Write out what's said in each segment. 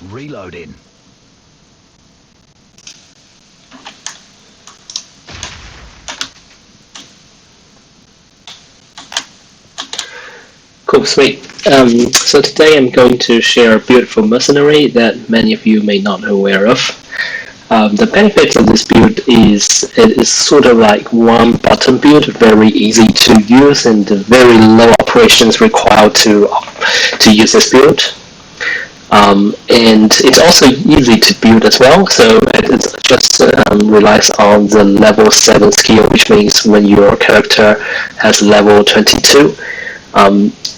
Reloading. Cool, sweet. So today I'm going to share a beautiful mercenary that many of you may not be aware of. The benefit of this build is it is sort of like one button build, very easy to use and very low operations required to use this build. And it's also easy to build as well, so it just relies on the level 7 skill, which means when your character has level 22,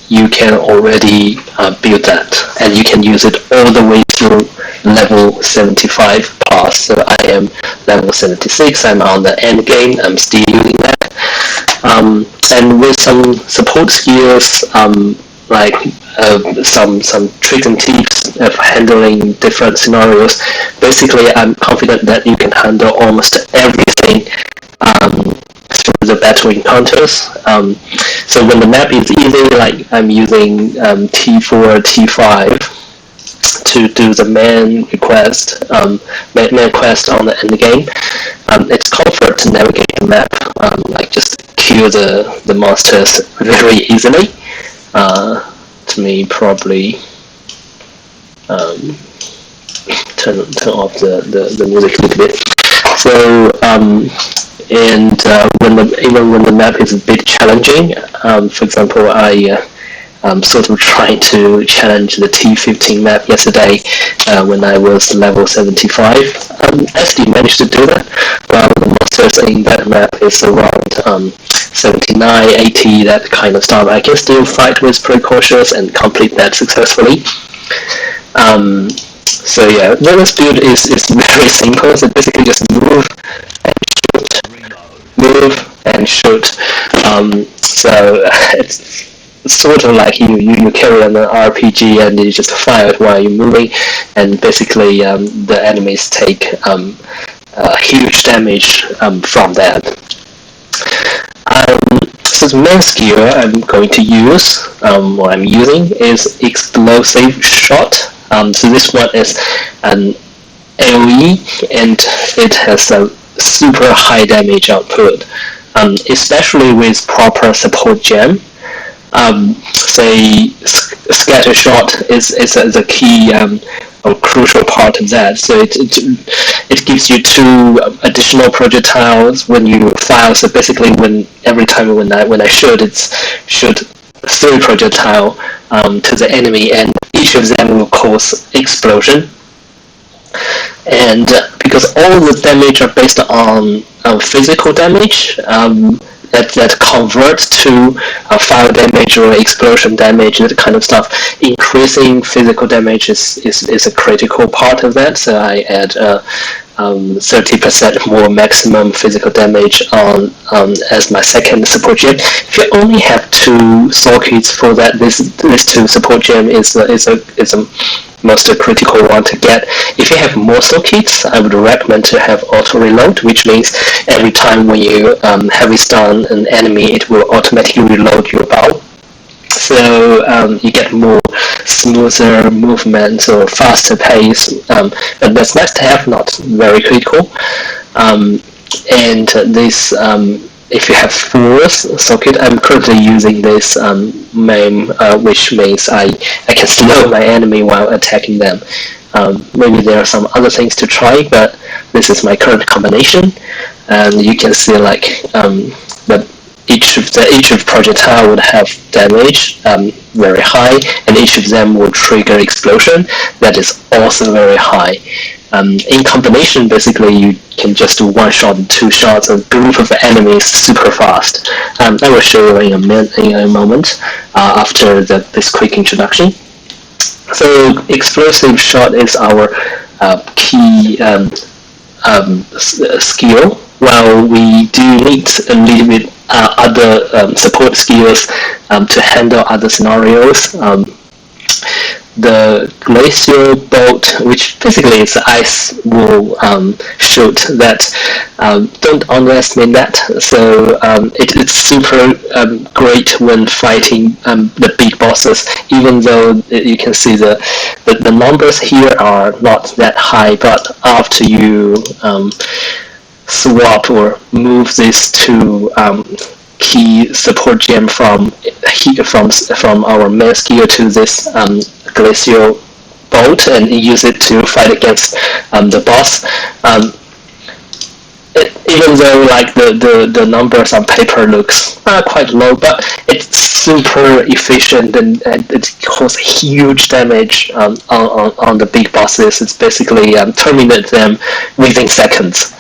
you can already build that, and you can use it all the way through level 75 plus. So I am level 76, I'm on the end game, I'm still using that. And with some support skills, like some tricks and tips of handling different scenarios, basically I'm confident that you can handle almost everything through the battle encounters. So when the map is easy, like I'm using T4, T5 to do the main quest on the end game. It's comfort to navigate the map, like just kill the monsters very easily. To me, probably turn off the music a little bit. So even when the map is a bit challenging, for example, I sort of trying to challenge the T15 map yesterday when I was level 75. Actually managed to do that, while the monsters in that map is around 79, 80, that kind of stuff. I can still fight with precautious and complete that successfully. So yeah, this build is very simple. So basically just move and shoot. So it's sort of like you carry on an RPG and you just fire it while you're moving, and basically the enemies take huge damage from that. So the main skill I'm going to use, or I'm using, is explosive shot. So this one is an AoE, and it has a super high damage output, especially with proper support gem. Say scatter shot is a key or crucial part of that. So it gives you 2 additional projectiles when you fire. So basically, every time when I shoot, it's shoot 3 projectile to the enemy, and each of them will cause explosion. And because all the damage are based on physical damage, that converts to fire damage or explosion damage, that kind of stuff. Increasing physical damage is a critical part of that, so I add 30% more maximum physical damage on as my second support gem. If you only have 2 sockets for that, this 2 support gem is a most critical one to get. If you have more sockets, I would recommend to have auto reload, which means every time when you heavy stun an enemy, it will automatically reload your bow. So you get more smoother movement or faster pace, but that's nice to have, not very critical. And this, if you have 4 socket, I'm currently using this MAME, which means I can slow my enemy while attacking them. Maybe there are some other things to try, but this is my current combination. And you can see like that each of projectile would have damage very high, and each of them will trigger explosion that is also very high. In combination, basically you can just do 1 shot and 2 shots of a group of enemies super fast. I will show you in a moment after this quick introduction. So explosive shot is our key skill. While we do need a little bit other support skills to handle other scenarios, the glacial bolt, which basically is ice wall shoot that don't underestimate that. So it's super great when fighting the big bosses, even though you can see the numbers here are not that high, but after you swap or move these two key support gem from our main skill to this glacial bolt and use it to fight against the boss. Even though like the numbers on paper looks quite low, but it's super efficient and it causes huge damage on the big bosses. It's basically terminate them within seconds.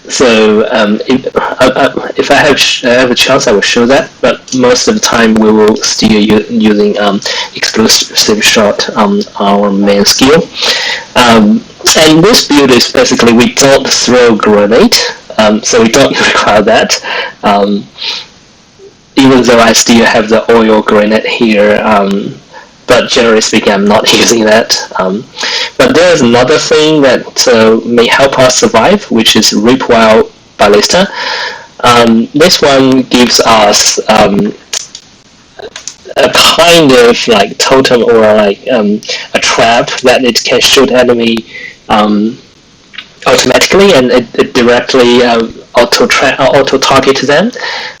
So if I have a chance, I will show that. But most of the time, we will still using explosive shot on our main skill. And this build is basically we don't throw grenade, so we don't require that. Even though I still have the oil grenade here. But generally speaking, I'm not using that. But there's another thing that may help us survive, which is Ripwire Ballista. This one gives us a kind of like totem or like a trap that it can shoot enemy automatically, and it directly auto target them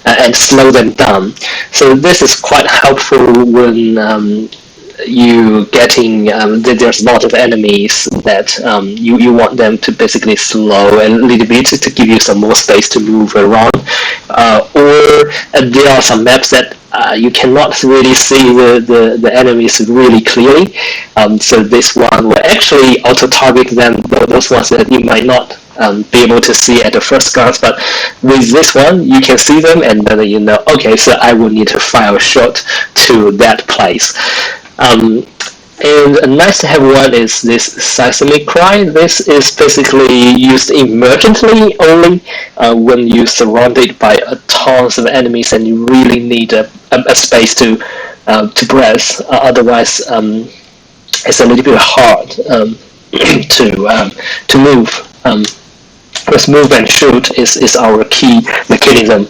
and slow them down. So this is quite helpful when you getting there's a lot of enemies that you want them to basically slow a little bit to give you some more space to move around, or there are some maps that you cannot really see the enemies really clearly, so this one will actually auto target them, those ones that you might not be able to see at the first glance, but with this one you can see them and then you know, okay, so I will need to fire a shot to that place. And a nice to have one is this seismic cry. This is basically used emergently only when you're surrounded by tons of enemies and you really need a space to breathe. Otherwise, it's a little bit hard to move. Because move and shoot is our key mechanism.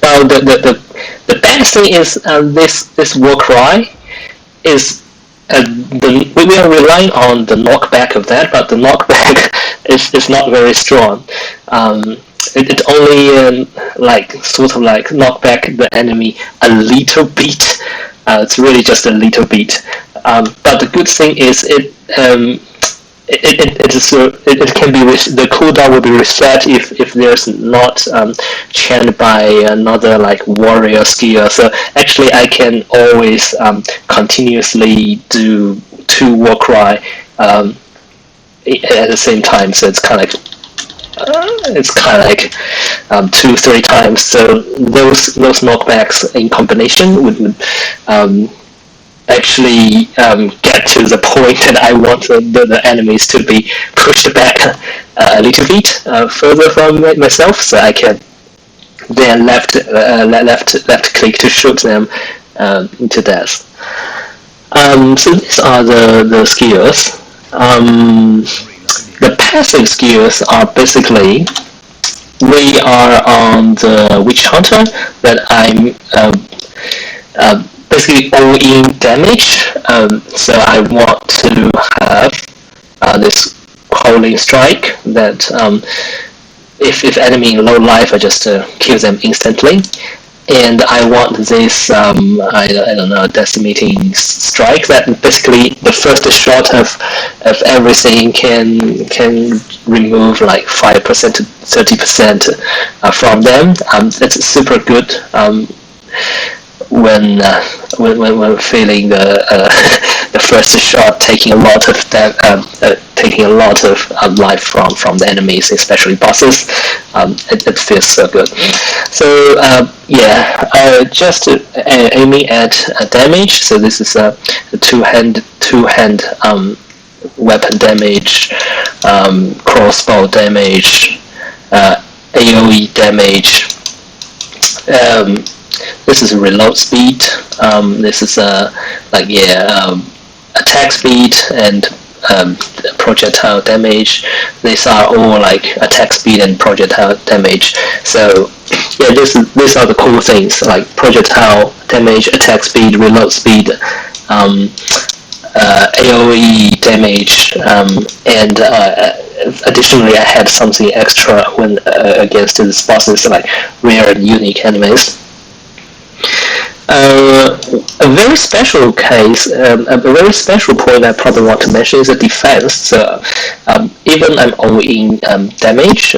Well, the bad thing is this war cry is we are relying on the knockback of that, but the knockback is not very strong. It only like sort of like knock back the enemy a little bit. It's really just a little bit. But the good thing is it can be the cooldown will be reset if there's not chained by another like warrior skill. So actually, I can always continuously do 2 war cry at the same time. So it's kind of like 2-3 times. So those knockbacks in combination would actually get to the point that I want the enemies to be pushed back a little bit further from myself, so I can then left click to shoot them into death. So these are the skills. The passive skills are basically we are on the Witch Hunter that I'm basically all in damage, so I want to have this Holy Strike that if enemy in low life, I just kill them instantly. And I want this, I don't know, decimating strike that basically the first shot of everything can remove like 5% to 30% from them. It's super good when feeling the first shot taking a lot of life from the enemies, especially bosses. It feels so good. So just aiming at damage. So this is a two-hand weapon damage, crossbow damage, AOE damage. This is reload speed. This is like attack speed and projectile damage. These are all like attack speed and projectile damage. So yeah, these are the cool things, like projectile damage, attack speed, reload speed, AoE damage, and additionally I had something extra when against these bosses, like rare and unique enemies. A very special case, a very special point I probably want to mention is the defense. So even I'm only in damage,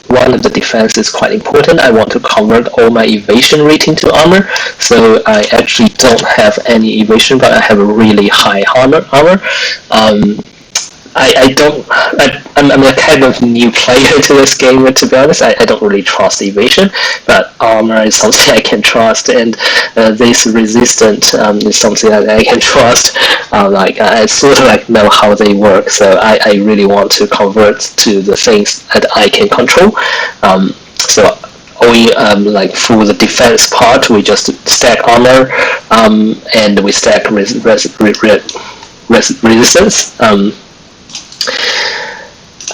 one of the defense is quite important. I want to convert all my evasion rating to armor, so I actually don't have any evasion, but I have a really high armor. I'm a kind of new player to this game, to be honest. I don't really trust evasion, but armor is something I can trust, and this resistant is something that I can trust. I sort of like know how they work, so I really want to convert to the things that I can control. So only like for the defense part, we just stack armor, and we stack resistance.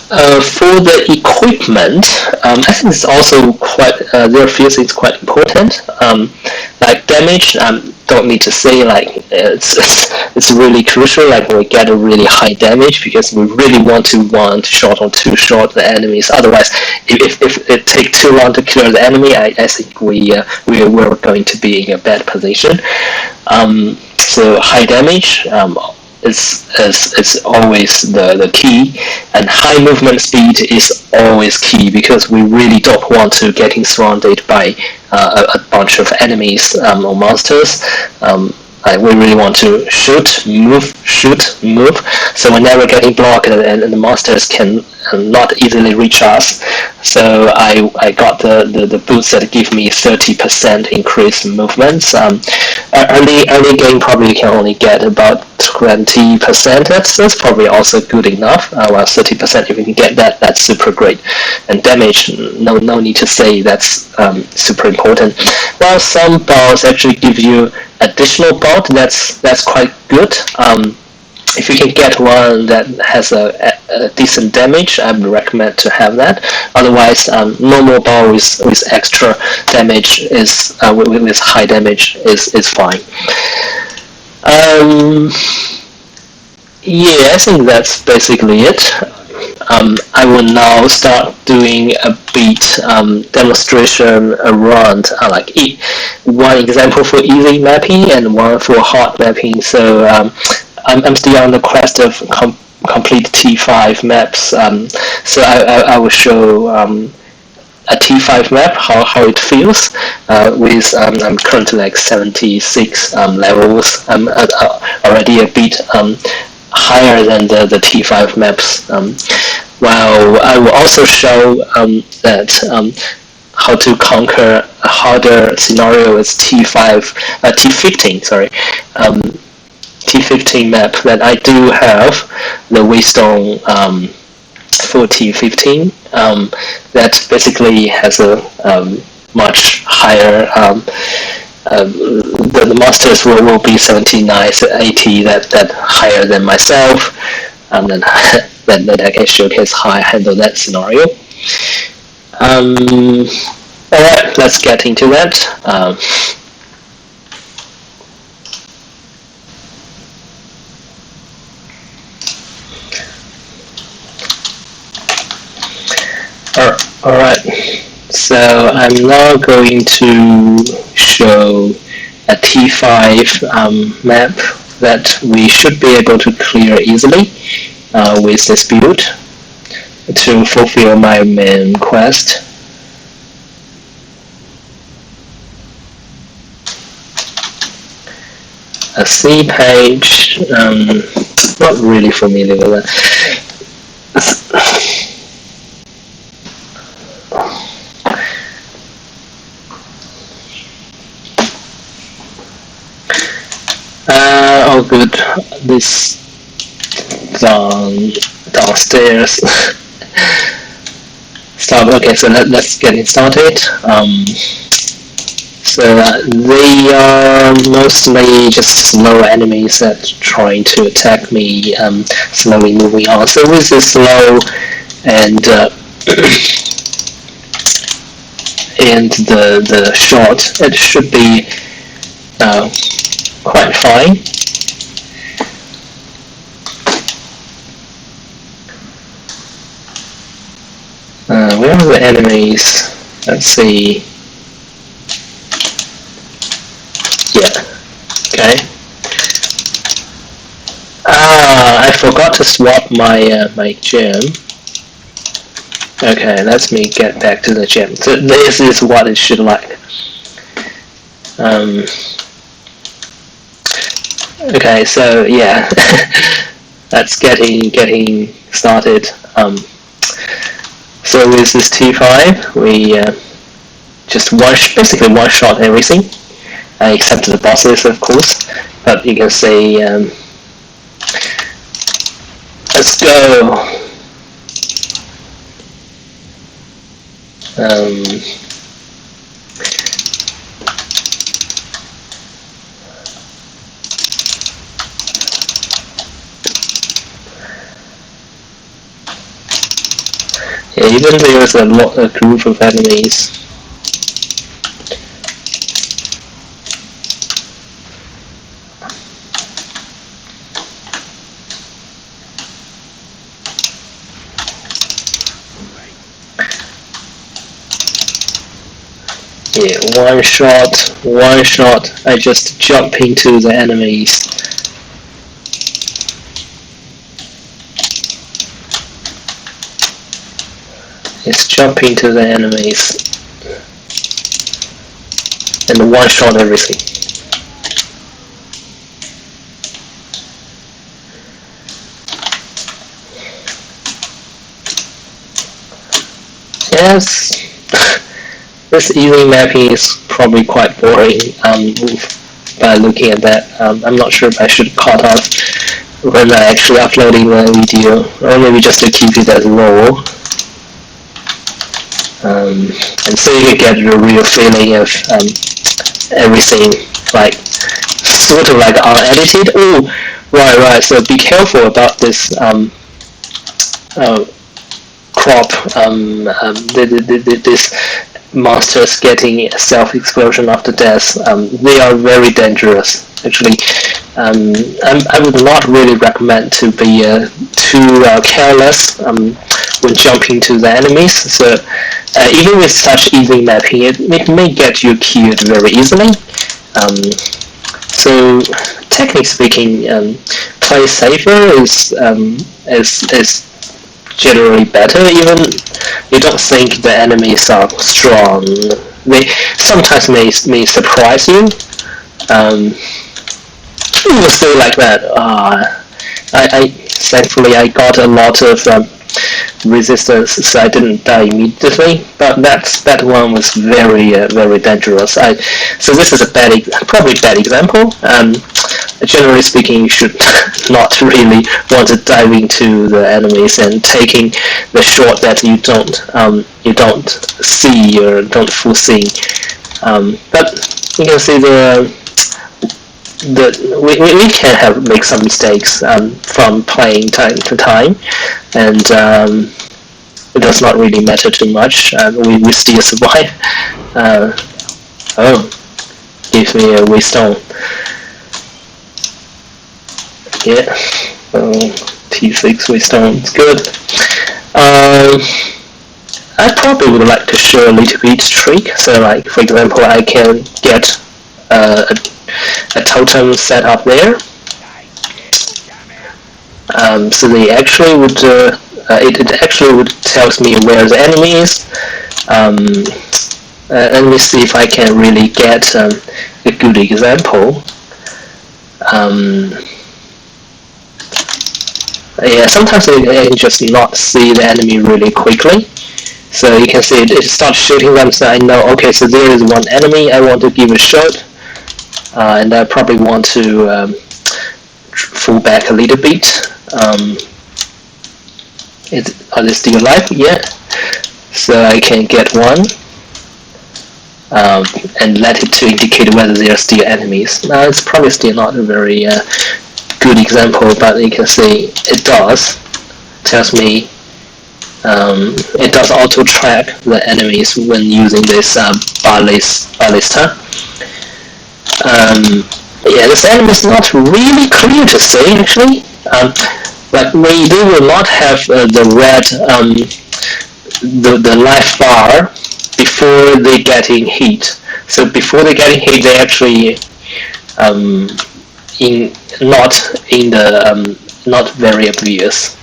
For the equipment, I think it's also quite, there are a few things quite important. Like damage, don't need to say, like it's really crucial, like when we get a really high damage, because we really want to one-shot or two-shot the enemies. Otherwise, if it takes too long to kill the enemy, I think we're going to be in a bad position. So high damage, it's always the key, and high movement speed is always key, because we really don't want to getting surrounded by a bunch of enemies or monsters. We really want to shoot, move, so we're never getting blocked, and the monsters can not easily reach us. So I got the boots that give me 30% increased movements. Early game probably can only get about 20%. That's probably also good enough. Well, 30% if you can get that, that's super great. And damage, no need to say, that's super important. While some balls actually give you additional bolt, that's quite good. If you can get one that has a decent damage, I would recommend to have that. Otherwise, normal ball with extra damage is with high damage is fine. Yeah, I think that's basically it. I will now start doing a bit demonstration around one example for easy mapping and one for hard mapping. So I'm still on the quest of complete T5 maps. So I will show a T5 map, how it feels with I'm currently like 76 levels. I'm already a bit higher than the T5 maps. While I will also show that how to conquer a harder scenario with T15, sorry. T15 map that I do have the Waystone for T15 that basically has a much higher the monsters will be 79, 80, that higher than myself, then that I can showcase how I handle that scenario. Alright, let's get into that. Alright, so I'm now going to show a T5 map that we should be able to clear easily with this build to fulfill my main quest. A C page, not really familiar with that. Oh good, this downstairs. Stop. Okay, so let's get it started. So they are mostly just slow enemies that trying to attack me, slowly moving on. So with this slow and and the short, it should be quite fine. Where are the enemies? Let's see. Yeah. Okay. I forgot to swap my my gem. Okay, let me get back to the gem. So this is what it should like. Okay, so yeah, that's getting started. So with this T5, we just basically one shot everything, except the bosses, of course. But you can see, let's go. Yeah, even there's a group of enemies. Yeah, one shot, I just jump into the enemies. It's jumping to the enemies and one shot everything. Yes, this easy mapping is probably quite boring by looking at that. I'm not sure if I should cut off when I actually uploading the video, or maybe just to keep it as raw. And so you can get the real feeling of everything, like sort of like unedited. Oh, right. So be careful about this crop. This monsters getting self-explosion after death. They are very dangerous. Actually, I would not really recommend to be too careless when jumping to the enemies. So even with such easy mapping, it may get you killed very easily. So technically speaking, play safer is generally better. Even you don't think the enemies are strong, they sometimes may surprise you. It was still like that. I thankfully I got a lot of resistance, so I didn't die immediately. But that one was very very dangerous. So this is probably bad example. Generally speaking, you should not really want to dive into the enemies and taking the shot that you don't see or don't foresee. But you can see we can make some mistakes from playing time to time, and it does not really matter too much. We still survive. Give me a wisdom. Yeah, T6 wisdom is good. I probably would like to show a little bit trick. So, like for example, I can get a totem set up there. So they actually would it actually would tells me where the enemy is. Let me see if I can really get a good example. Yeah, sometimes I just not see the enemy really quickly. So you can see it starts shooting them, so I know, okay, so there is one enemy I want to give a shot. And I probably want to fall back a little bit. Are they still alive? Yeah. So I can get one. and let it to indicate whether they are still enemies. Now it's probably still not a very good example, but you can see it does. Tells me it does auto track the enemies when using this ballista. Yeah, this enemy is not really clear to see actually. Like they will not have the red the life bar before they getting hit. So before they getting hit, they actually not very obvious.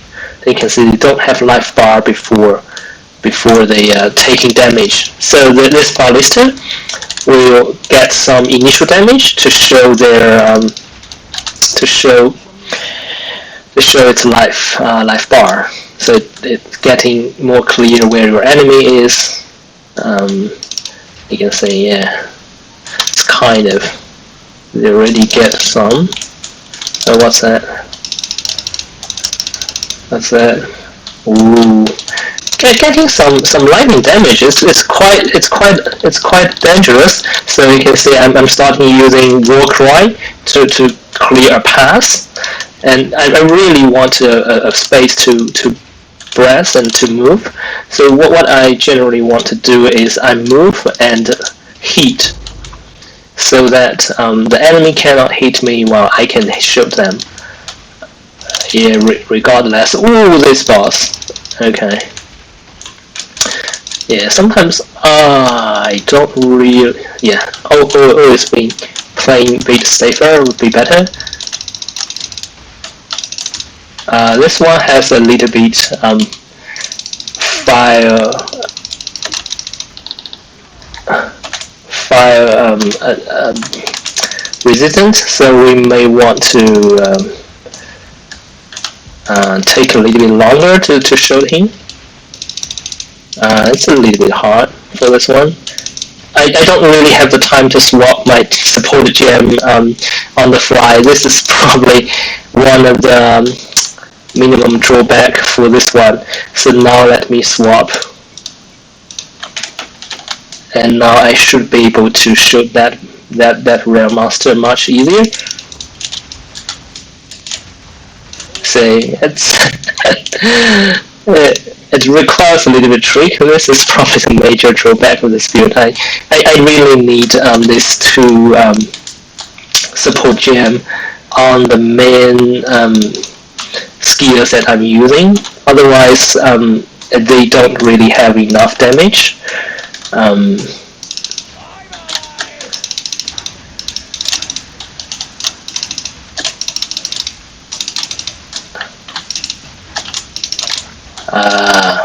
You can see they don't have life bar before they taking damage. So this ballista will get some initial damage to show their its life bar. So it's getting more clear where your enemy is. You can say, yeah, it's kind of, they already get some. So what's that? What's that? Ooh, getting some lightning damage. It's quite dangerous. So you can see I'm starting using War Cry to clear a path, and I really want a space to press and to move. So what I generally want to do is I move and hit, so that the enemy cannot hit me while I can shoot them. Yeah, regardless. Ooh, this boss. Okay. Yeah, sometimes I don't really. Yeah, always been playing a bit safer would be better. This one has a little bit fire resistance, so we may want to take a little bit longer to show him. It's a little bit hard for this one. I don't really have the time to swap my support gem on the fly. This is probably one of the minimum drawback for this one. So now let me swap. And now I should be able to shoot that rare monster much easier. Say it requires a little bit of trick. This is probably the major drawback of this build. I really need these two support gem on the main skills that I'm using. Otherwise, they don't really have enough damage.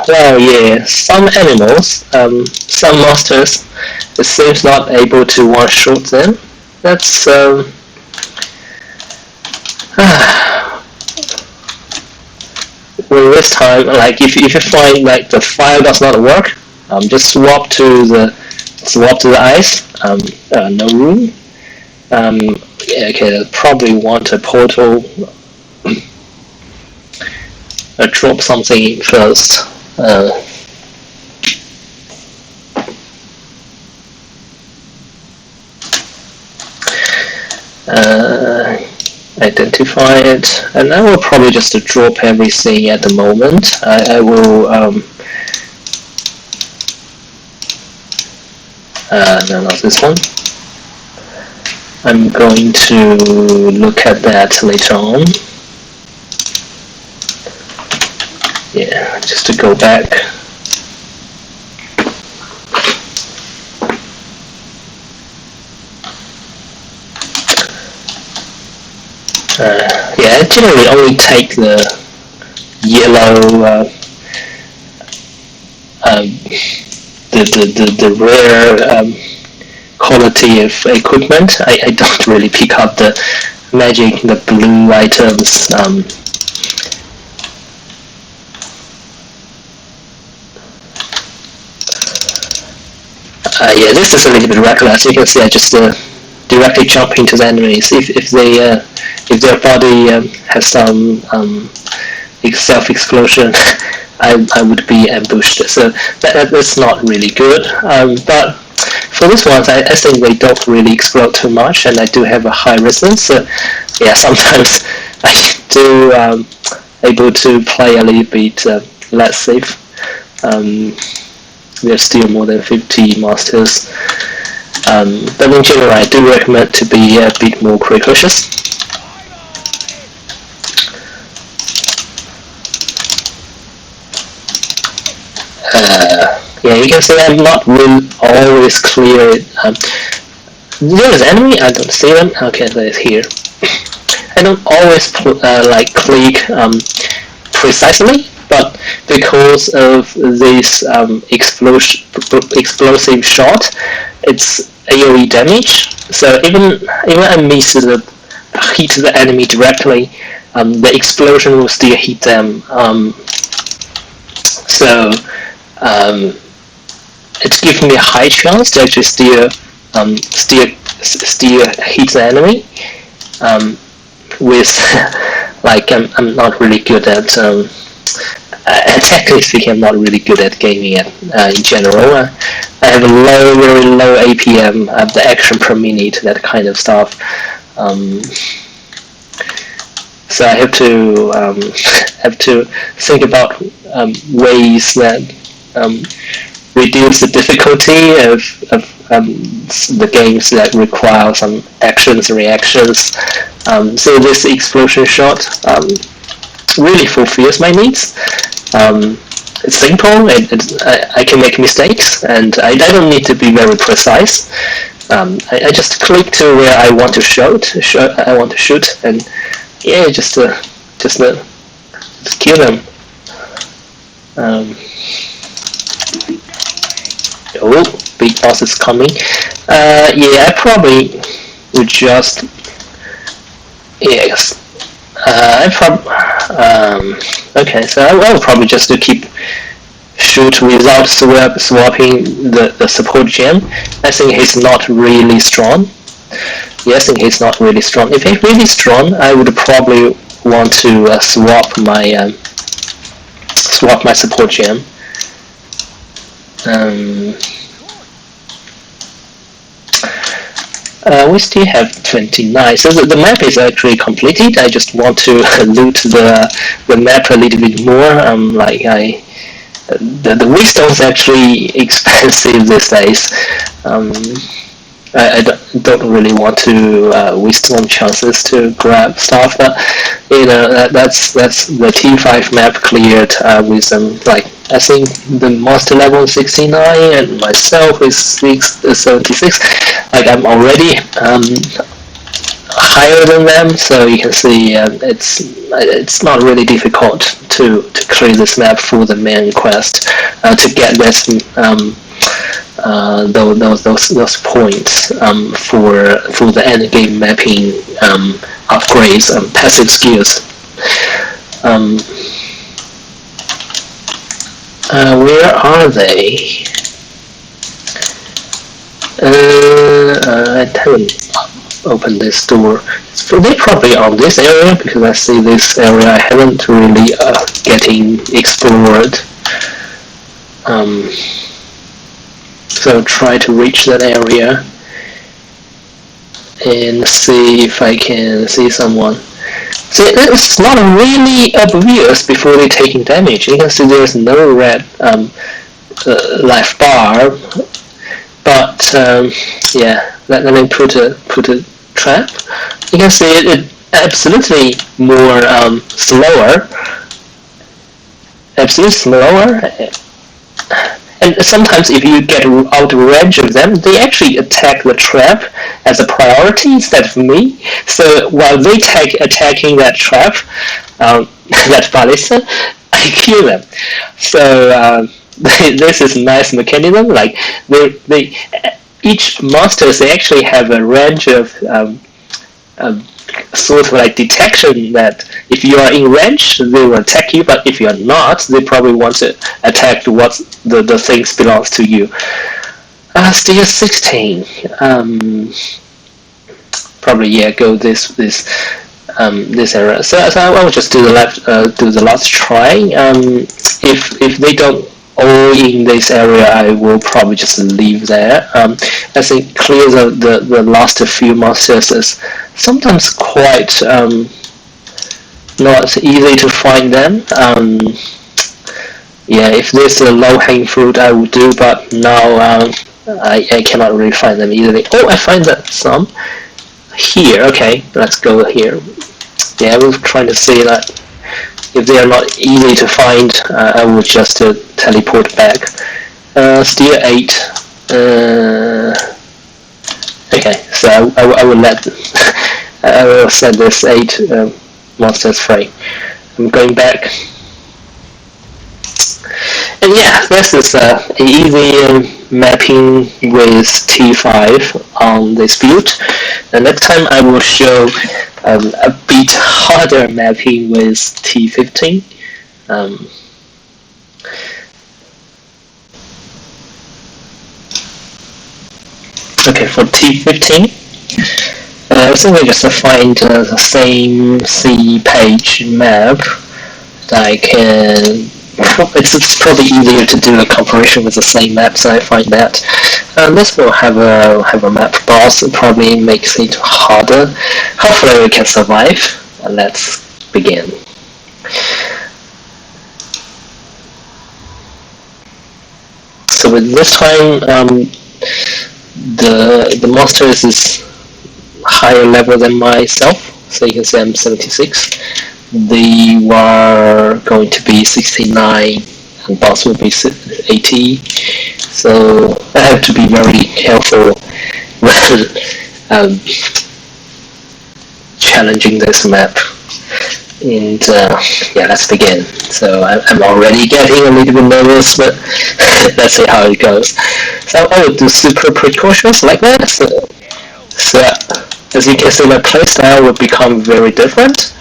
Well, yeah, some animals, some monsters, it seems not able to one-shot them. That's well, this time, like if you find like the fire does not work, just swap to the ice. No room. Yeah, okay, I probably want a portal. Drop something first. Identify it, and I will probably just drop everything at the moment. I will no, not this one. I'm going to look at that later on. Yeah, just to go back. Yeah, I generally only take the yellow, the rare quality of equipment. I don't really pick up the magic, the blue items. Yeah, this is a little bit reckless. You can see I just directly jump into the enemies. If their body has some self-explosion, I would be ambushed. So that's not really good. But for this one, I think they don't really explode too much, and I do have a high resistance. So yeah, sometimes I do able to play a little bit less safe. There's still more than 50 masters, but in general, I do recommend to be a bit more cautious. Yeah, you can see I'm not really always clear. There is enemy. I don't see them. Okay, they're here. I don't always like click precisely, but because of this explosive shot, it's AoE damage. So even I miss hit the enemy directly, the explosion will still hit them. So it gives me a high chance to actually still hit the enemy. With like I'm not really good at technically speaking, I'm not really good at gaming in general. I have a very low APM, the action per minute, that kind of stuff. So I have to think about ways that reduce the difficulty of the games that require some actions and reactions. So this explosion shot really fulfills my needs. It's simple. I can make mistakes, and I don't need to be very precise. I just click to where I want to shoot. I want to shoot, and yeah, just kill them. Oh, big boss is coming. Yeah, I probably would just. Yes. Okay, so I will probably just keep shoot without swapping the support gem. I think he's not really strong. Yeah, I think he's not really strong. If he's really strong, I would probably want to swap my support gem. We still have 29, so the map is actually completed. I just want to loot the map a little bit more. The wisdom is actually expensive these days. I don't really want to wisdom chances to grab stuff, but you know that's the T5 map cleared with some I think the master level is 69 and myself is 76. Like I'm already higher than them, so you can see it's not really difficult to clear this map for the main quest to get this those points for the end game mapping upgrades and passive skills. Where are they? I haven't opened this door. So they're probably on this area because I see this area I haven't really getting explored. So try to reach that area and see if I can see someone. So it's not really obvious before they're taking damage. You can see there's no red life bar, but yeah, let me put a trap. You can see it absolutely more slower, absolutely slower. And sometimes if you get out of range of them, they actually attack the trap as a priority instead of me. So while they attacking that trap, that ballista, I kill them. So this is a nice mechanism. Like they each monsters, they actually have a range of sort of like detection that if you are in range, they will attack you, but if you are not, they probably want to attack what the things belongs to you. Still 16. Probably yeah, go this area. So I will just do the last try. If they don't all in this area, I will probably just leave there. As it clears out the last few monsters is sometimes quite not easy to find them. Yeah, if there's a low-hanging fruit, I would do, but now I cannot really find them easily. Oh, I find that some here. Okay, let's go here. Yeah, I was trying to see that if they are not easy to find, I would just teleport back. Still 8. Okay, so I will let I will set this 8 monsters free. I'm going back. And yeah, this is an easy mapping with T5 on this build. The next time I will show a bit harder mapping with T15. Okay, for T15, I think we just find the same C page map that I can. It's probably easier to do a comparison with the same map, so I find that. This will have a map boss. It probably makes it harder. Hopefully we can survive. Let's begin. So with this time, the monsters is higher level than myself. So you can see I'm 76. They were going to be 69 and boss will be 80, so I have to be very careful when challenging this map. And yeah, let's begin. So I'm already getting a little bit nervous, but let's see how it goes. So I will do super precautious like that. So as you can see, my playstyle will become very different.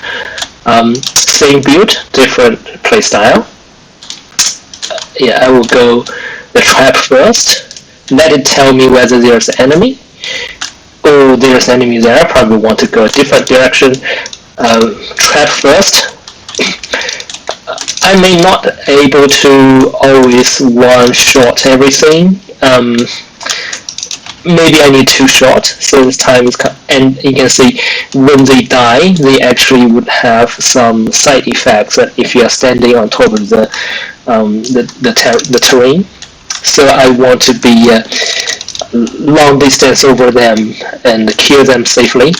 Same build, different playstyle. Yeah, I will go the trap first. Let it tell me whether there's an enemy. Oh, there's an enemy there. I probably want to go a different direction. Trap first. I may not able to always one-shot everything. Maybe I need 2 shots, so this time is, and you can see when they die, they actually would have some side effects if you are standing on top of the terrain. So I want to be long distance over them and kill them safely.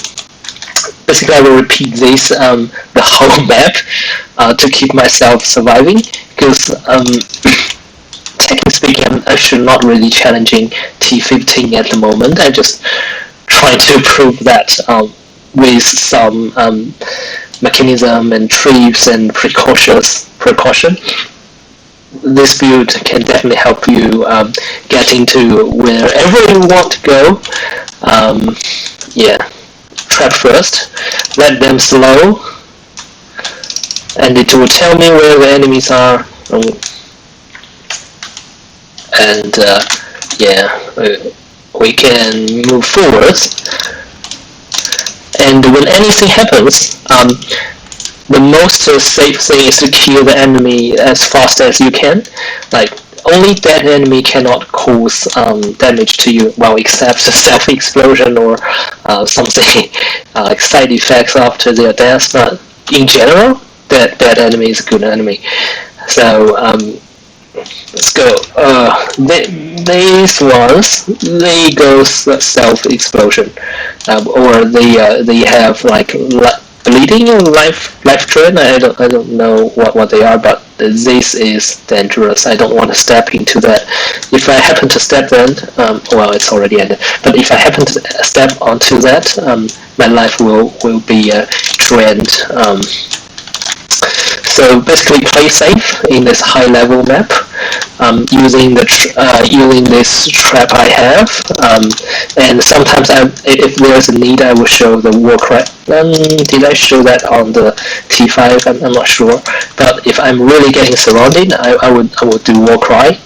Basically, I will repeat this the whole map to keep myself surviving, because technically speaking, I should not really challenging T15 at the moment. I just trying to prove that with some mechanism and tricks and precaution, this build can definitely help you get into wherever you want to go. Yeah, trap first, let them slow, and it will tell me where the enemies are. And yeah, we can move forward. And when anything happens, the most safe thing is to kill the enemy as fast as you can. Like, only that enemy cannot cause damage to you, well, except a self-explosion or something like side effects after their death. But in general, that enemy is a good enemy. So let's go. These ones, they go self-explosion, or they have like bleeding or life drain. I don't know what they are, but this is dangerous. I don't want to step into that. If I happen to step in, well, it's already ended. But if I happen to step onto that, my life will be drained. So basically, play safe in this high-level map, using this trap I have, and sometimes if there's a need, I will show the war cry. Did I show that on the T5? I'm not sure. But if I'm really getting surrounded, I would do war cry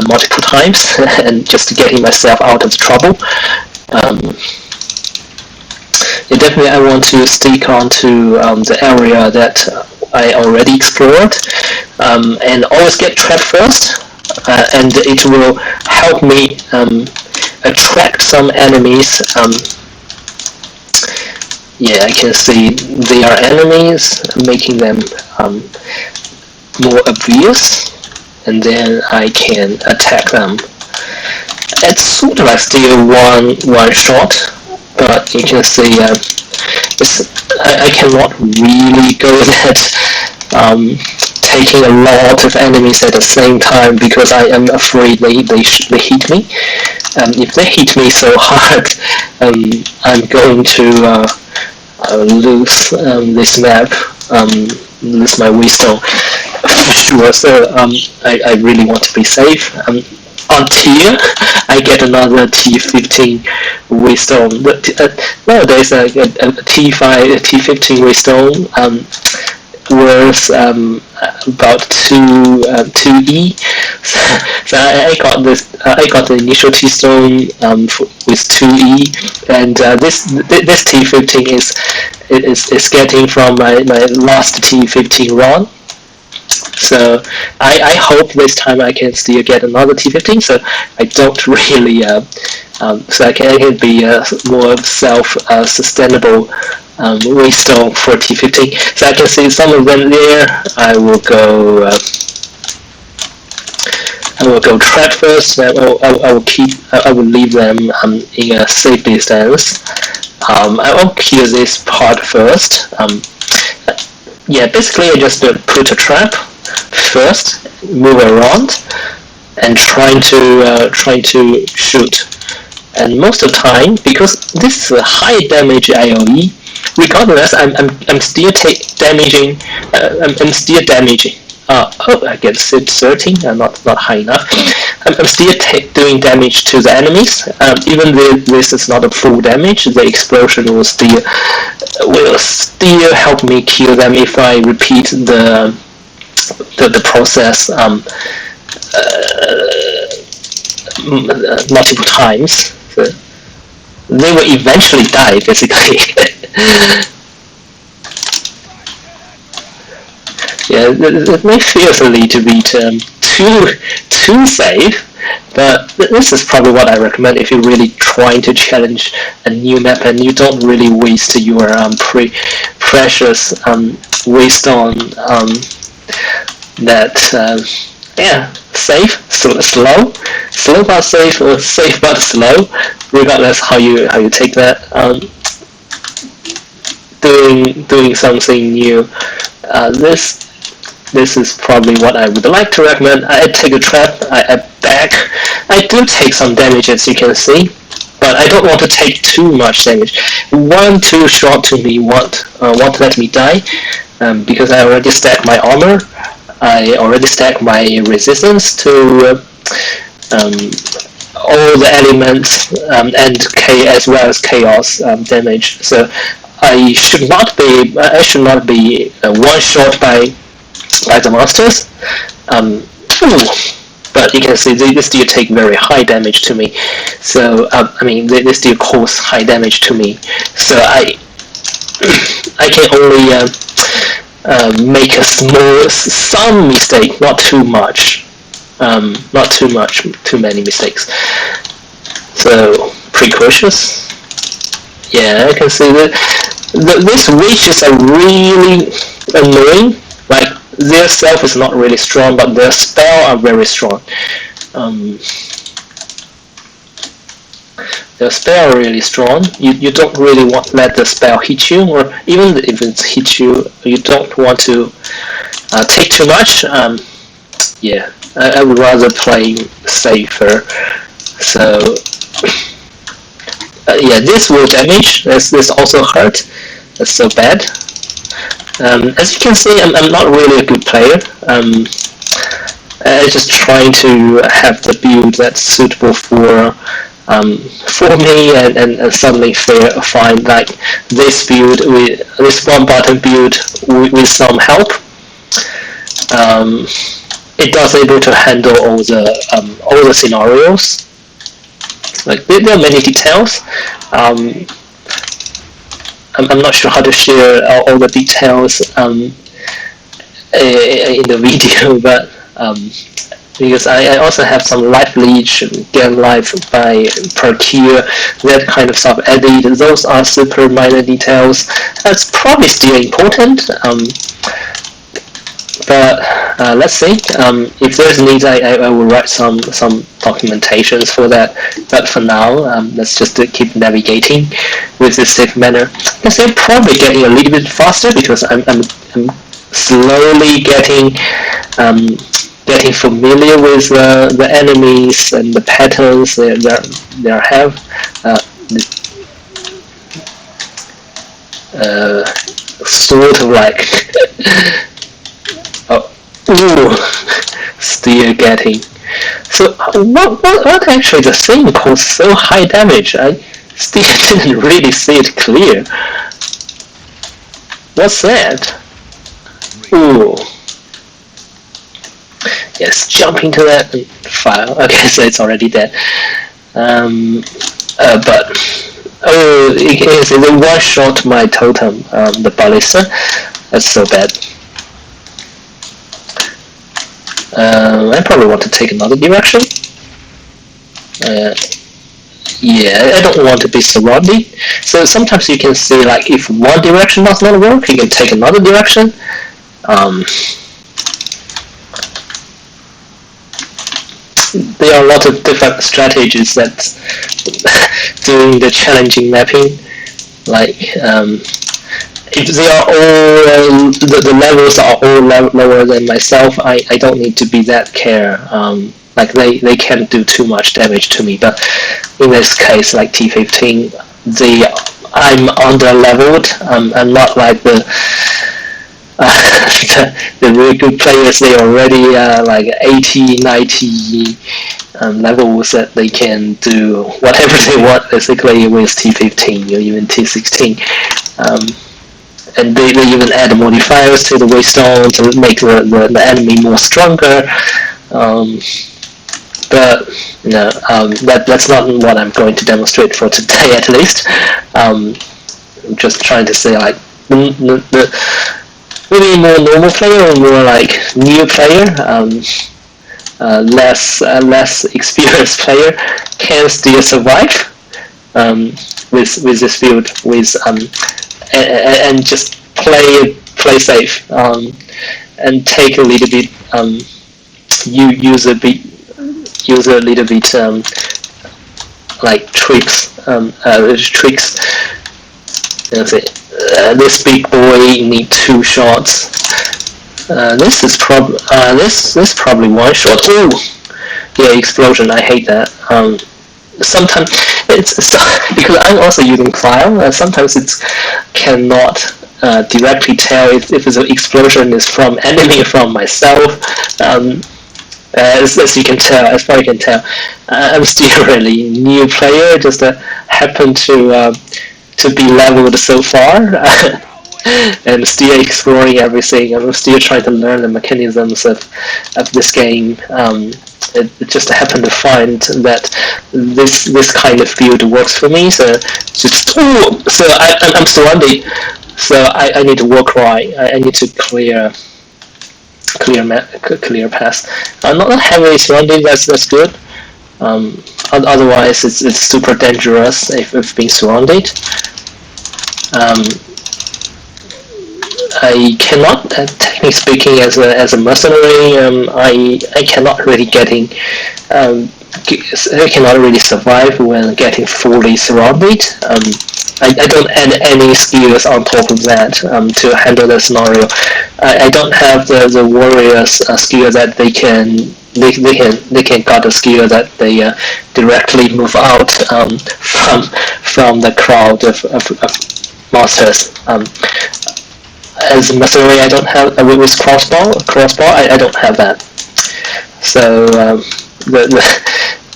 multiple times, and just to getting myself out of trouble. Yeah, definitely, I want to stick onto the area that I already explored, and always get trap first. and it will help me attract some enemies. Yeah, I can see they are enemies, making them more obvious, and then I can attack them. It's sort of like still one shot, but you can see I cannot really go that taking a lot of enemies at the same time, because I am afraid they hit me. If they hit me so hard, I'm going to lose this map, lose my wisdom for sure. So I really want to be safe. Until I get another T15 wisdom. Nowadays, a T15 wisdom worth about 2E. So I got this. I got the initial T stone with 2E, and this T15 is getting from my last T15 run. So I hope this time I can still get another T15. So I don't really so I can be more self-sustainable wisdom for T15. So I can see some of them there. I will go trap first. I will leave them in a safe distance. I will kill this part first. Yeah, basically I just put a trap first, move around, and trying to shoot. And most of the time, because this is a high damage AOE, regardless, I'm still damaging. I'm still damaging. I get 13. Not high enough. I'm still doing damage to the enemies. Even though this is not a full damage, the explosion will still help me kill them if I repeat the process multiple times. So they will eventually die, basically. Yeah, it may feel a little bit too safe, but this is probably what I recommend if you're really trying to challenge a new map and you don't really waste your precious wisdom yeah, safe, slow but safe, or safe but slow, regardless how you take that. Doing something new. This is probably what I would like to recommend. I take a trap, I back. I do take some damage, as you can see, but I don't want to take too much damage. One too short to me won't let me die, because I already stacked my armor. I already stacked my resistance to all the elements and as well as chaos damage. So I should not be one shot by the monsters. But you can see they still take very high damage to me. So I mean they still cause high damage to me. So I can only make some mistake, not too much, too many mistakes. So precautious. Yeah, I can see that these witches are really annoying. Like their self is not really strong, but their spell are very strong. The spell are really strong. You don't really want to let the spell hit you, or even if it hits you, you don't want to take too much. Yeah, I would rather play safer. So yeah, this will damage. This also hurt. That's so bad. As you can see, I'm not really a good player. I'm just trying to have the build that's suitable for me, and suddenly find like this build with this one button build with some help. It does able to handle all the scenarios. Like there are many details. I'm not sure how to share all the details in the video, but because I also have some life leech, gain life by per kill, that kind of stuff added. Those are super minor details. That's probably still important. But let's see. If there's need, I will write some documentations for that. But for now, let's just keep navigating with this safe manner. Yes, I'm probably getting a little bit faster because I'm slowly getting familiar with the enemies and the patterns they have. Sort of like ooh, still getting. So what actually the thing caused so high damage? I still didn't really see it clear. What's that? Ooh. Yes, jump into that file. Okay, so it's already dead. But it one shot my totem, the ballista. That's so bad. I probably want to take another direction. Yeah, I don't want to be surrounded. So sometimes you can see, like, if one direction does not work, you can take another direction. There are a lot of different strategies that doing the challenging mapping. Like, if they are all the levels are all lower than myself, I don't need to be that care. Like they can't do too much damage to me. But in this case, like T15, I'm under leveled. I'm not like the really good players. They already like 80, 90 levels that they can do whatever they want basically with T15 or even T16. And they even add modifiers to the waystone to make the enemy more stronger. But that's not what I'm going to demonstrate for today, at least. I'm just trying to say, like, maybe more normal player or more like new player, less experienced player can still survive with this build and just play safe and take a little bit use a little bit like tricks. This big boy need 2 shots. This is probably 1 shot. Oh, yeah, explosion. I hate that. Sometimes it's because I'm also using file. Sometimes it cannot directly tell if the explosion is from enemy or from myself. As you can tell, as far as you can tell, I'm still a really new player. Just happen to be leveled so far. And still exploring everything. I'm still trying to learn the mechanisms of this game. It just happened to find that this kind of build works for me. So I'm surrounded. So I need to work right. I need to clear path. I'm not heavily surrounded. That's good. Otherwise, it's super dangerous if being surrounded. I cannot, technically speaking, as a mercenary, I cannot really I cannot really survive when getting fully surrounded. I don't add any skills on top of that to handle the scenario. I don't have the warriors skill that they can got a skill that they directly move out from the crowd of monsters. As a mercenary, I don't have with crossbow. I don't have that. So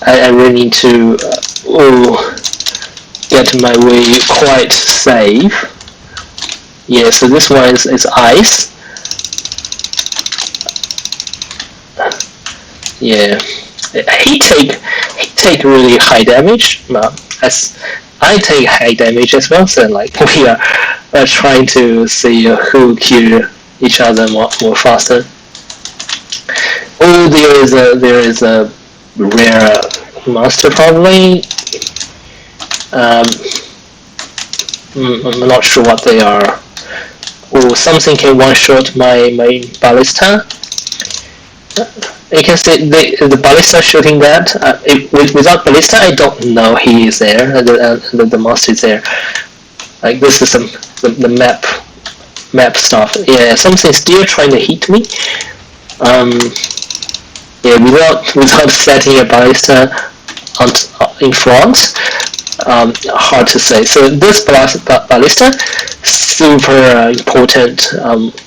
I really need to get my way quite safe. Yeah. So this one is ice. Yeah. He take really high damage. As I take high damage as well. So like we are trying to see who kill each other more faster. Oh, there is a rare monster probably. Um, I'm not sure what they are. Oh, something can one-shot my ballista. You can see the ballista shooting that. Without ballista, I don't know he is there. The monster is there. Like this is the map stuff. Yeah, something still trying to hit me. Yeah, without setting a ballista in front, hard to say. So this ballista super important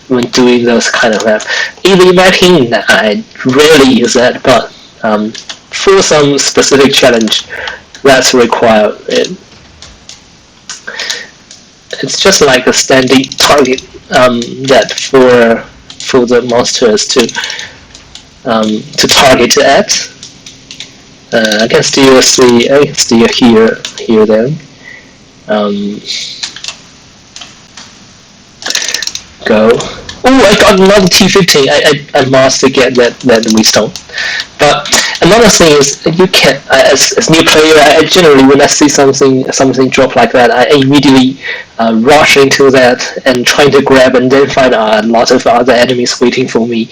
when doing those kind of map. In my opinion, I rarely use that, but for some specific challenge, that's required. It's just like a standing target that for the monsters to target at. I can still see. I can still hear them. Go. Oh, I got another T15. I must get that wisdom. But another thing is you can as new player. I generally when I see something drop like that, I immediately rush into that and trying to grab and then find a lot of other enemies waiting for me.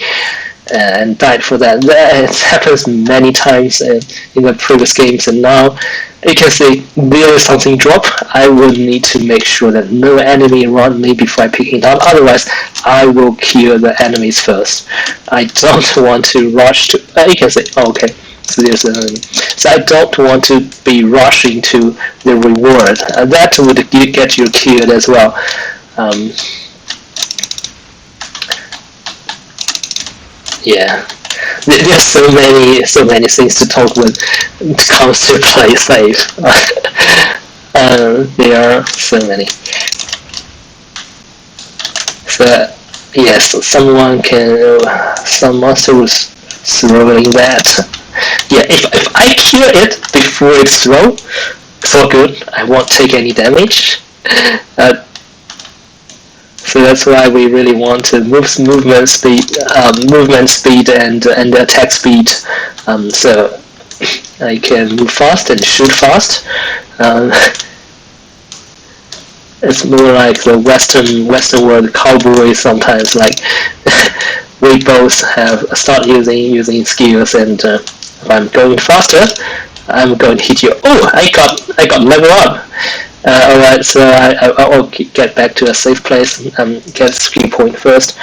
And died for that. It happens many times in the previous games, and now you can see there is something drop. I will need to make sure that no enemy around me before I pick it up. Otherwise, I will kill the enemies first. I don't want to rush to. You can say, oh, okay. So there's an enemy. So I don't want to be rushing to the reward. That would get you killed as well. Yeah, there's so many things to talk when it comes to play safe. There are so many. So yes, some monster was throwing that. Yeah, if I kill it before it's thrown, it's all good. I won't take any damage. So that's why we really want to movement speed and attack speed, so I can move fast and shoot fast. It's more like the Western world cowboy sometimes. Like we both have start using skills, and if I'm going faster, I'm going to hit you. Oh, I got level up. Alright, so I'll get back to a safe place and get skill point first.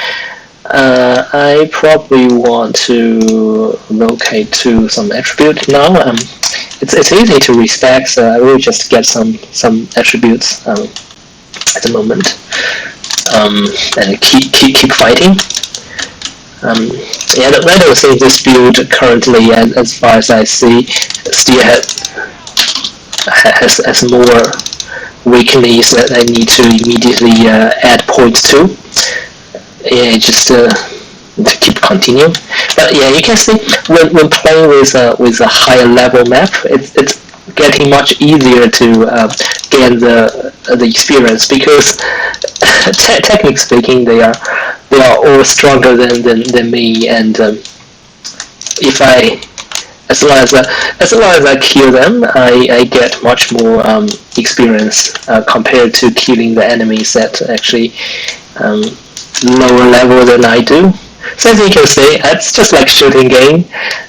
I probably want to locate to some attribute now. It's easy to respec, so I will just get some attributes at the moment, and keep fighting. Yeah, I don't think this build currently, as far as I see, still has more weakness that I need to immediately add points to. Yeah, just to keep continuing. But yeah, you can see when playing with a higher level map, it's getting much easier to gain the experience, because technically speaking, they are all stronger than me, and if as long as I kill them, I get much more experience compared to killing the enemies that actually lower level than I do. So as you can see, it's just like shooting game.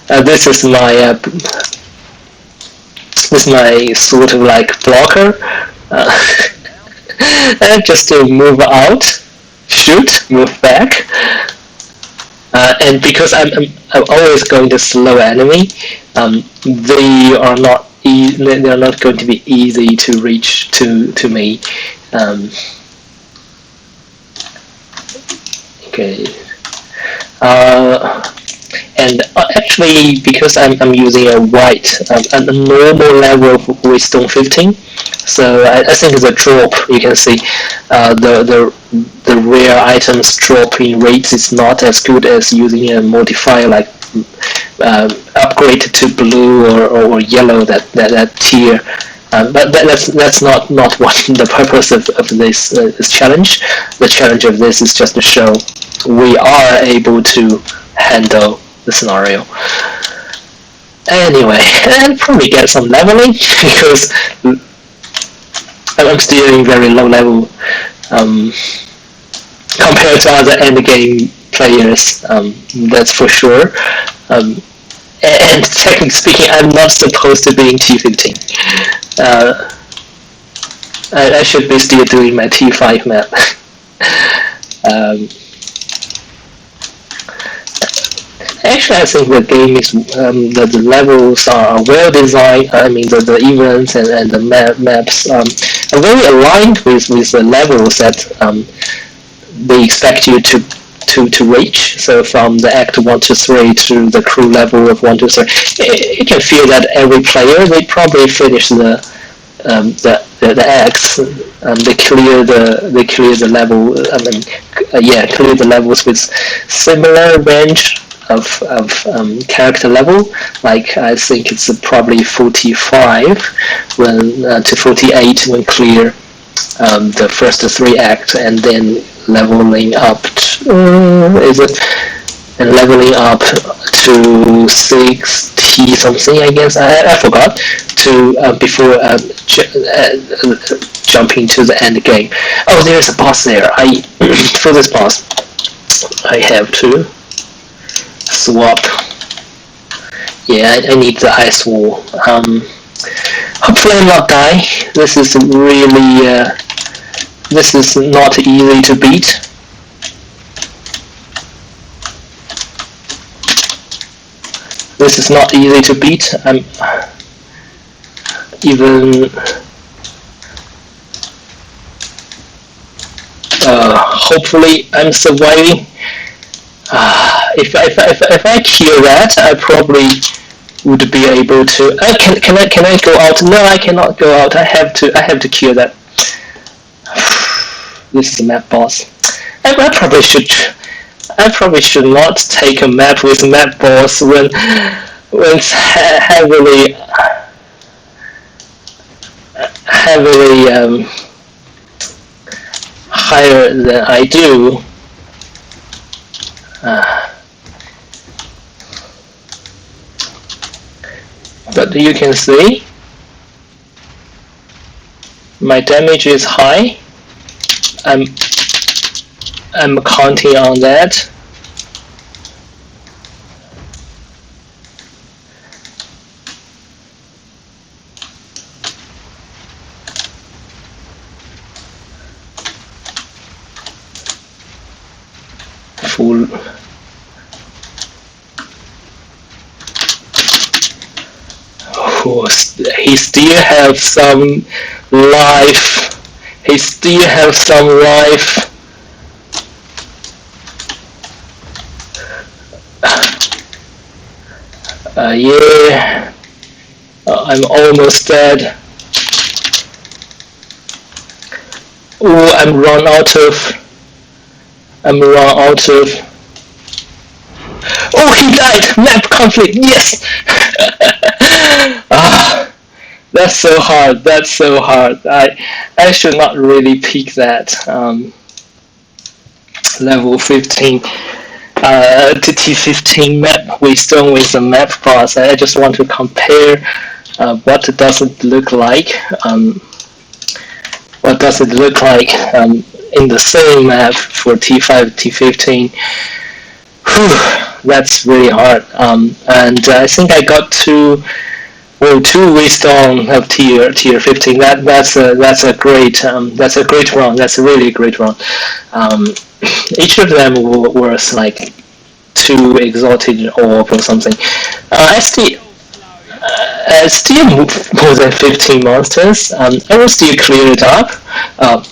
This is my sort of like blocker. Just to move out, shoot, move back. And because I'm always going to slow enemy, they are not going to be easy to reach to me. Okay. And actually, because I'm using a normal level with Stone 15, so I think the drop, you can see the rare items drop in rates is not as good as using a modifier like upgrade to blue or yellow, that tier. But that's not what the purpose of this challenge. The challenge of this is just to show we are able to handle the scenario. Anyway, I'll probably get some leveling because I'm still in very low level compared to other endgame players. That's for sure. And technically speaking, I'm not supposed to be in T15. I should be still doing my T5 map. Actually, I think the game is the levels are well designed. I mean, the events and the maps are very aligned with the levels that they expect you to reach. So from the act 1 to 3 to the crew level of 1 to 3, you can feel that every player, they probably finish the acts. They clear the level. Clear the levels with similar range of character level. Like I think it's probably 45 to 48 when clear the first 3 acts, and then leveling up leveling up to 60 something, I guess. I forgot to before jumping to the end game. Oh, there's a boss there. For this boss, I have to swap. Yeah, I need the ice wall. Hopefully I'll not die. This is really this is not easy to beat. This is not easy to beat. I'm even hopefully I'm surviving. If I kill that, I probably would be able to. Can I go out? No, I cannot go out. I have to kill that. This is a map boss. I probably should not take a map with map boss when it's heavily higher than I do. But you can see my damage is high. I'm counting on that. Full. Oh, he still have some life. He still have some life. Yeah, I'm almost dead. Oh, I'm run out of. Oh, he died! Map conflict, yes! That's so hard, I should not really pick that. Level 15 to T15 map wisdom with the map boss. I just want to compare what does it look like. What does it look like in the same map for T5, T15? Whew, that's really hard. And I think I got two wisdom of tier 15. That's a great run. That's a really great run. Each of them was like 2 exalted orb or something. I still more than 15 monsters. I will still clear it up. I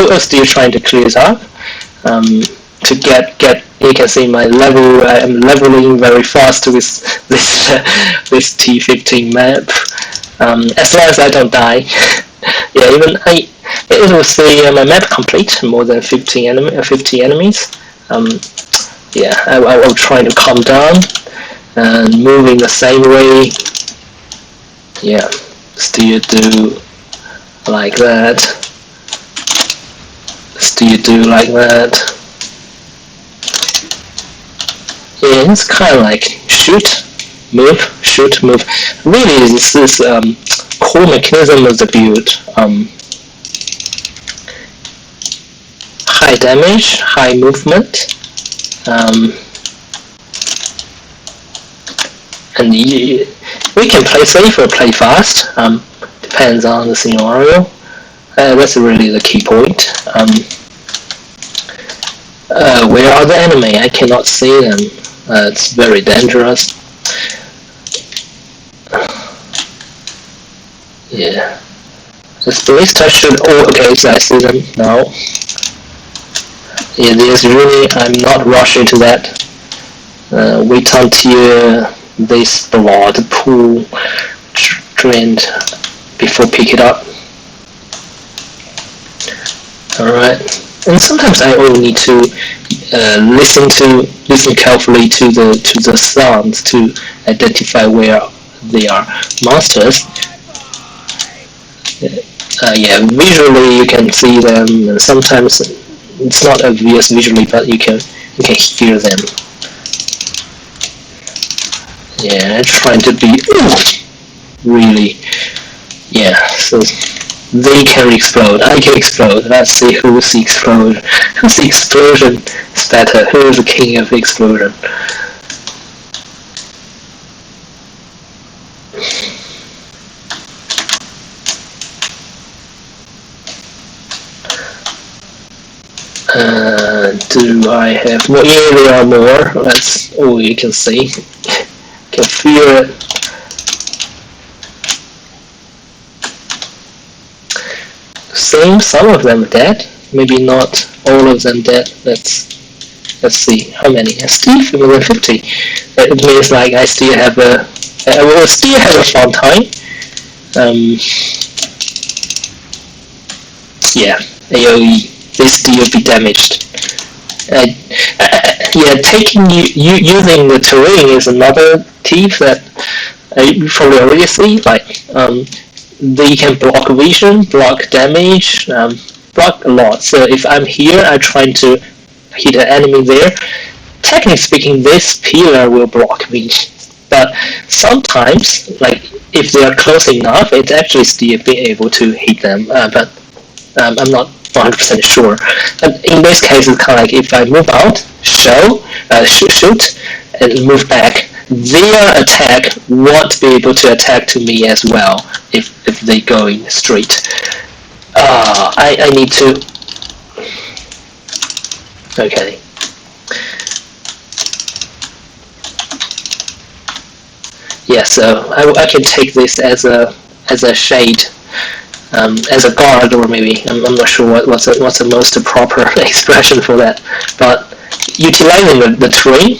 was still trying to clear it up to get. You can see my level. I am leveling very fast with this T15 map. As long as I don't die. Yeah, even it will say my map complete, more than 50 enemies. I will try to calm down and move in the same way. Yeah, still do like that. Still do like that. Yeah, it's kind of like shoot, move, shoot, move. Really, this is core mechanism of the build. High damage, high movement, and we can play safe or play fast. Depends on the scenario. That's really the key point. Where are the enemy? I cannot see them. It's very dangerous. Yeah. At least I should. Oh, okay, so I see them now. Yeah, there's really. I'm not rushing to that. Wait until this blood pool drained before pick it up. Alright. And sometimes I only need to listen carefully to the sounds to identify where they are monsters. Yeah, visually you can see them, and sometimes it's not obvious visually, but you can hear them. Yeah, trying to be really. Yeah, so they can explode. I can explode. Let's see who's the explosion. Who's the explosion is better. Who is the king of explosion? Do I have more? Yeah, there are more. Let's. Oh, you can see. Can feel it. Same. Some of them dead. Maybe not all of them dead. Let's see how many. Still more than 50. It means like I still have a. I will still have a fun time. Yeah. AOE. They still be damaged. Yeah, using the terrain is another tip that you probably already see. Like, they can block vision, block damage, block a lot. So if I'm here, I'm trying to hit an enemy there. Technically speaking, this pillar will block me. But sometimes, like if they are close enough, it's actually still be able to hit them. But I'm not 100% sure. But in this case, it's kind of like if I move out, shoot, and move back, their attack won't be able to attack to me as well if they going straight. I need to. Okay. Yeah, so I can take this as a shade. As a guard, or maybe I'm not sure what's the most proper expression for that. But utilizing the terrain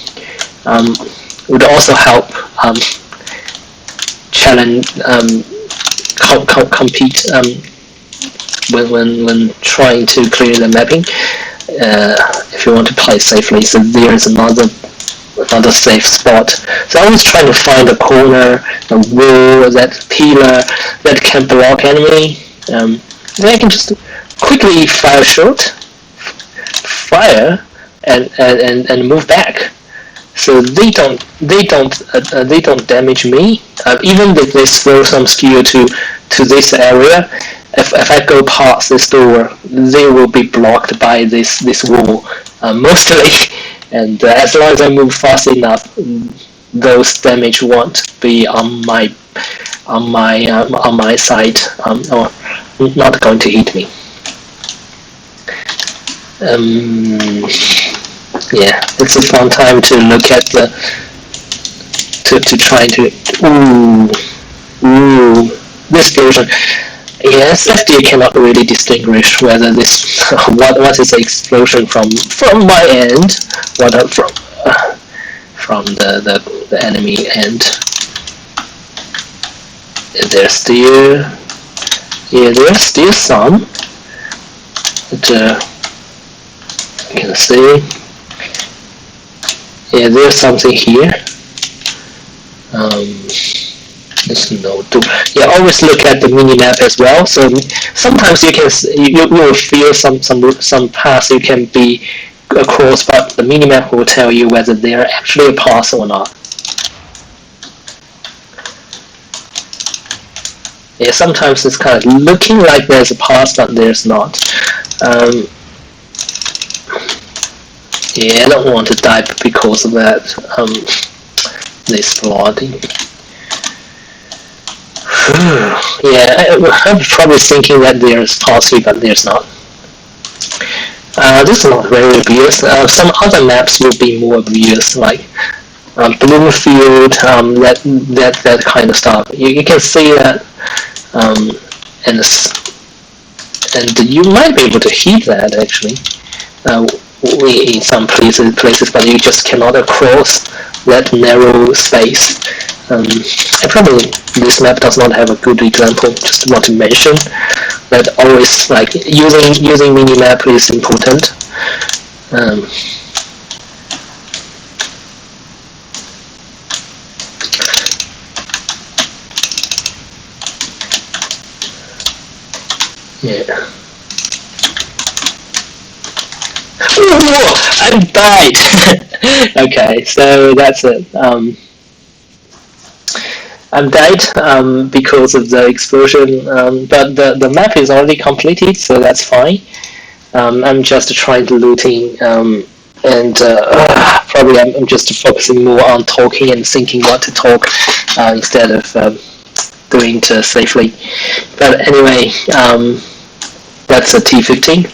would also help challenge, compete when trying to clear the mapping. If you want to play safely, so there's another safe spot. So I was trying to find a corner, a wall, that pillar that can block enemy. Then I can just quickly fire and move back. So they don't damage me. Even if they throw some skill to this area, if I go past this door, they will be blocked by this wall mostly. And as long as I move fast enough, those damage won't be on my side, or not going to hit me. Yeah, it's a fun time to look at to try to this version. Yes, FD cannot really distinguish whether this what is the explosion from my end, what from the enemy end. There's still some. But, you can see. Yeah, there's something here. There's no door. Yeah, always look at the mini map as well. So sometimes you will feel some paths you can be across, but the minimap will tell you whether they are actually a pass or not. Yeah, sometimes it's kind of looking like there's a pass, but there's not. Yeah, I don't want to die because of that. This flooding. Yeah, I'm probably thinking that there's pathway, but there's not. This is not very obvious. Some other maps will be more obvious, like Bloomfield, that kind of stuff. You can see that, and you might be able to hit that actually. In some places, but you just cannot cross that narrow space. Probably this map does not have a good example. Just want to mention that always like using minimap is important. Yeah. Whoa, I died! Okay, so that's it. I died because of the explosion, but the map is already completed, so that's fine. I'm just trying to looting, and probably I'm just focusing more on talking and thinking what to talk instead of doing it safely. But anyway, that's a T15.